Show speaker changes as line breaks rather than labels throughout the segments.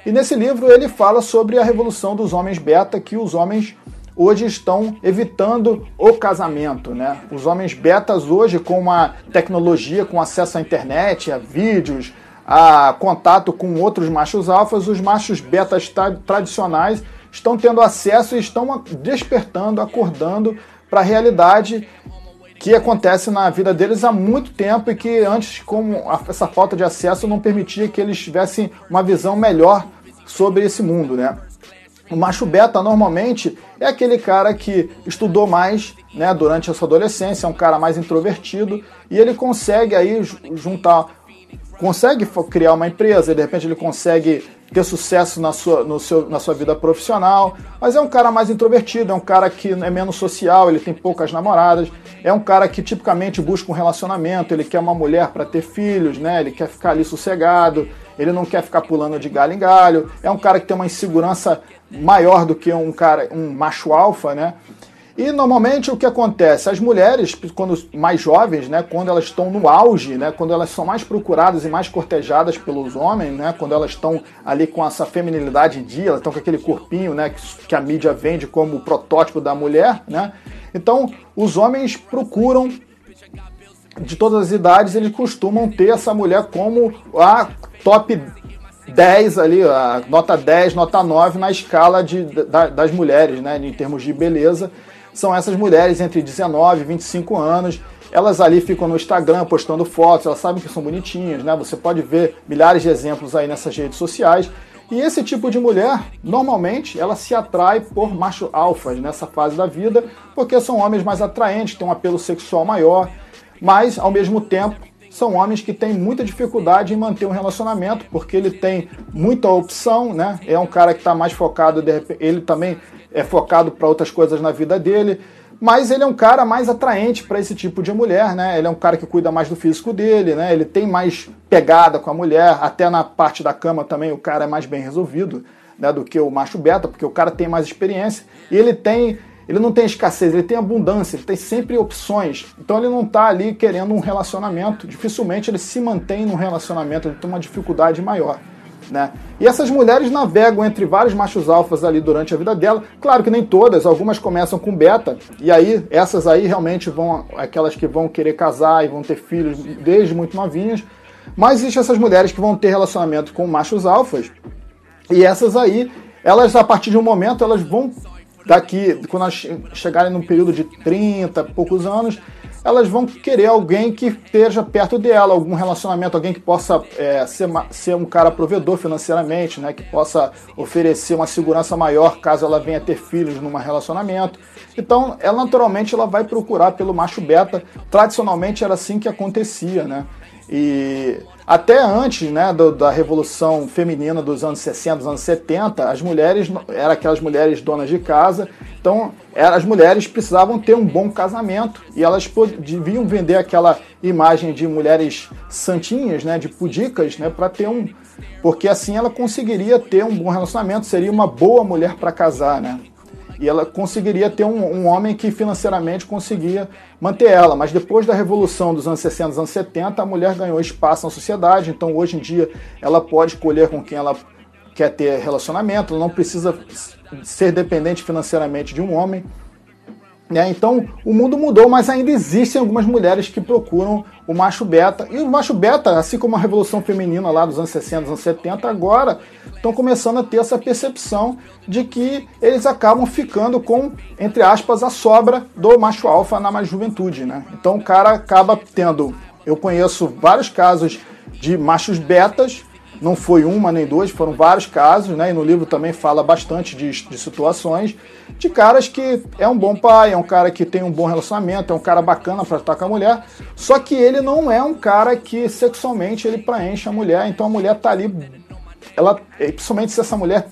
E nesse livro ele fala sobre a revolução dos homens beta, que os homens hoje estão evitando o casamento, né? Os homens betas hoje, com a tecnologia, com acesso à internet, a vídeos, a contato com outros machos alfas, os machos betas tradicionais estão tendo acesso e estão despertando, acordando para a realidade que acontece na vida deles há muito tempo e que antes, com essa falta de acesso, não permitia que eles tivessem uma visão melhor sobre esse mundo, né? O macho beta, normalmente, é aquele cara que estudou mais, né, durante a sua adolescência, é um cara mais introvertido, e ele consegue aí consegue criar uma empresa, de repente ele consegue ter sucesso na sua vida profissional, mas é um cara mais introvertido, é um cara que é menos social, ele tem poucas namoradas, é um cara que tipicamente busca um relacionamento, ele quer uma mulher para ter filhos, né, ele quer ficar ali sossegado, ele não quer ficar pulando de galho em galho, é um cara que tem uma insegurança maior do que um macho alfa, né? E normalmente o que acontece? As mulheres, quando mais jovens, né, quando elas estão no auge, né, quando elas são mais procuradas e mais cortejadas pelos homens, né, quando elas estão ali com essa feminilidade em dia, elas estão com aquele corpinho, né, que a mídia vende como o protótipo da mulher, né? Então os homens procuram, de todas as idades, eles costumam ter essa mulher como a top 10 ali, a nota 10, nota 9 na escala das mulheres, né, em termos de beleza. São essas mulheres entre 19 e 25 anos, elas ali ficam no Instagram postando fotos, elas sabem que são bonitinhas, né? Você pode ver milhares de exemplos aí nessas redes sociais. E esse tipo de mulher, normalmente, ela se atrai por macho alfas nessa fase da vida, porque são homens mais atraentes, têm um apelo sexual maior, mas, ao mesmo tempo, são homens que têm muita dificuldade em manter um relacionamento, porque ele tem muita opção, né? É um cara que está mais focado, ele também é focado para outras coisas na vida dele, mas ele é um cara mais atraente para esse tipo de mulher, né? Ele é um cara que cuida mais do físico dele, né? Ele tem mais pegada com a mulher, até na parte da cama também o cara é mais bem resolvido, né, do que o macho beta, porque o cara tem mais experiência e ele não tem escassez, ele tem abundância, ele tem sempre opções. Então ele não está ali querendo um relacionamento, dificilmente ele se mantém num relacionamento, ele tem uma dificuldade maior, né? E essas mulheres navegam entre vários machos alfas ali durante a vida dela. Claro que nem todas, algumas começam com beta, e aí essas aí realmente vão, aquelas que vão querer casar e vão ter filhos desde muito novinhas, mas existem essas mulheres que vão ter relacionamento com machos alfas, e essas aí, elas a partir de um momento, elas vão daqui, quando elas chegarem num período de 30 poucos anos, elas vão querer alguém que esteja perto dela, algum relacionamento, alguém que possa ser um cara provedor financeiramente, né, que possa oferecer uma segurança maior caso ela venha ter filhos num relacionamento. Então, ela naturalmente ela vai procurar pelo macho beta. Tradicionalmente era assim que acontecia, né? E até antes, né, da Revolução Feminina dos anos 60, dos anos 70, as mulheres eram aquelas mulheres donas de casa, então as mulheres precisavam ter um bom casamento e elas deviam vender aquela imagem de mulheres santinhas, né, de pudicas, né, para ter porque assim ela conseguiria ter um bom relacionamento, seria uma boa mulher para casar, né? E ela conseguiria ter um homem que financeiramente conseguia manter ela. Mas depois da Revolução dos anos 60, dos anos 70, a mulher ganhou espaço na sociedade. Então, hoje em dia, ela pode escolher com quem ela quer ter relacionamento. Ela não precisa ser dependente financeiramente de um homem, né? Então, o mundo mudou, mas ainda existem algumas mulheres que procuram o macho beta. E o macho beta, assim como a Revolução Feminina lá dos anos 60, dos anos 70, agora estão começando a ter essa percepção de que eles acabam ficando com, entre aspas, a sobra do macho alfa na mais juventude, né? Então o cara acaba tendo... Eu conheço vários casos de machos betas, não foi uma nem dois, foram vários casos, né? E no livro também fala bastante de situações de caras que é um bom pai, é um cara que tem um bom relacionamento, é um cara bacana para estar com a mulher, só que ele não é um cara que sexualmente ele preenche a mulher, então a mulher tá ali, principalmente se essa mulher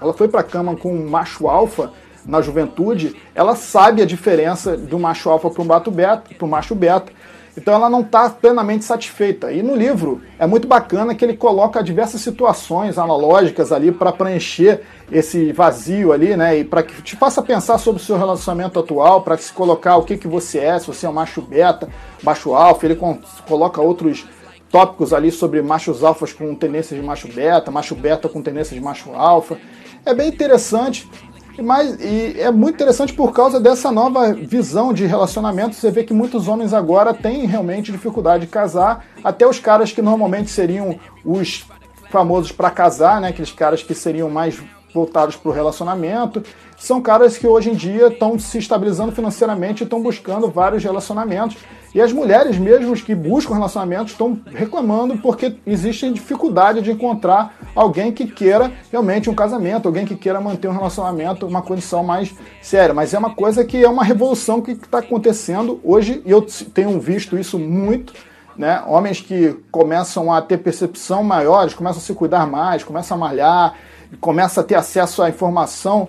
ela foi para a cama com um macho alfa na juventude, ela sabe a diferença do macho alfa para o macho beta. Então ela não está plenamente satisfeita. E no livro é muito bacana que ele coloca diversas situações analógicas ali para preencher esse vazio ali, né? E para que te faça pensar sobre o seu relacionamento atual, para se colocar o que você é, se você é um macho beta, macho alfa. Ele coloca outros tópicos ali sobre machos alfas com tendências de macho beta com tendências de macho alfa. É bem interessante, e é muito interessante por causa dessa nova visão de relacionamento. Você vê que muitos homens agora têm realmente dificuldade de casar, até os caras que normalmente seriam os famosos para casar, né? Aqueles caras que seriam mais voltados para o relacionamento, são caras que hoje em dia estão se estabilizando financeiramente e estão buscando vários relacionamentos. E as mulheres mesmo que buscam relacionamentos estão reclamando porque existe dificuldade de encontrar alguém que queira realmente um casamento, alguém que queira manter um relacionamento, uma condição mais séria. Mas é uma coisa que é uma revolução que está acontecendo hoje, e eu tenho visto isso muito, né? Homens que começam a ter percepção maiores, começam a se cuidar mais, começam a malhar, começam a ter acesso à informação.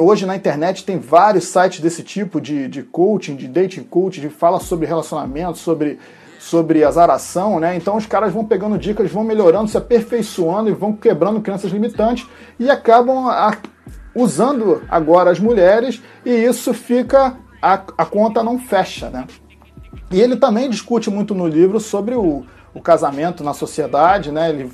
Hoje na internet tem vários sites desse tipo de coaching, de dating coaching, de fala sobre relacionamento, sobre azaração, né? Então os caras vão pegando dicas, vão melhorando, se aperfeiçoando e vão quebrando crenças limitantes e acabam usando agora as mulheres, e isso fica, a conta não fecha, né? E ele também discute muito no livro sobre o casamento na sociedade, né? Ele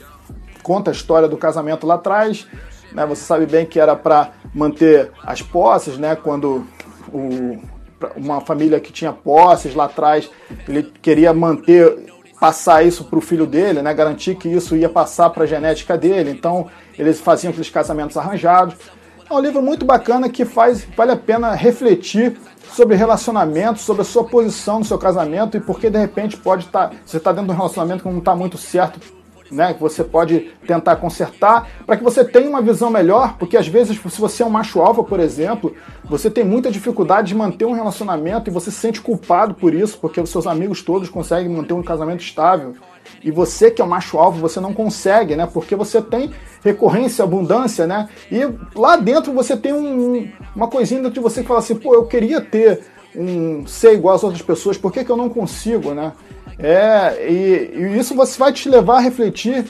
conta a história do casamento lá atrás, né? Você sabe bem que era para manter as posses, né? Quando uma família que tinha posses lá atrás, ele queria passar isso para o filho dele, né? Garantir que isso ia passar para a genética dele. Então eles faziam aqueles casamentos arranjados. É um livro muito bacana que vale a pena refletir sobre relacionamento, sobre a sua posição no seu casamento e porque de repente você está dentro de um relacionamento que não está muito certo, né, que você pode tentar consertar, para que você tenha uma visão melhor, porque às vezes, se você é um macho alfa, por exemplo, você tem muita dificuldade de manter um relacionamento e você se sente culpado por isso, porque os seus amigos todos conseguem manter um casamento estável. E você que é um macho alfa, você não consegue, né? Porque você tem recorrência, abundância, né? E lá dentro você tem uma coisinha dentro de você que fala assim, pô, eu queria ser igual às outras pessoas, por que eu não consigo, né? E isso vai te levar a refletir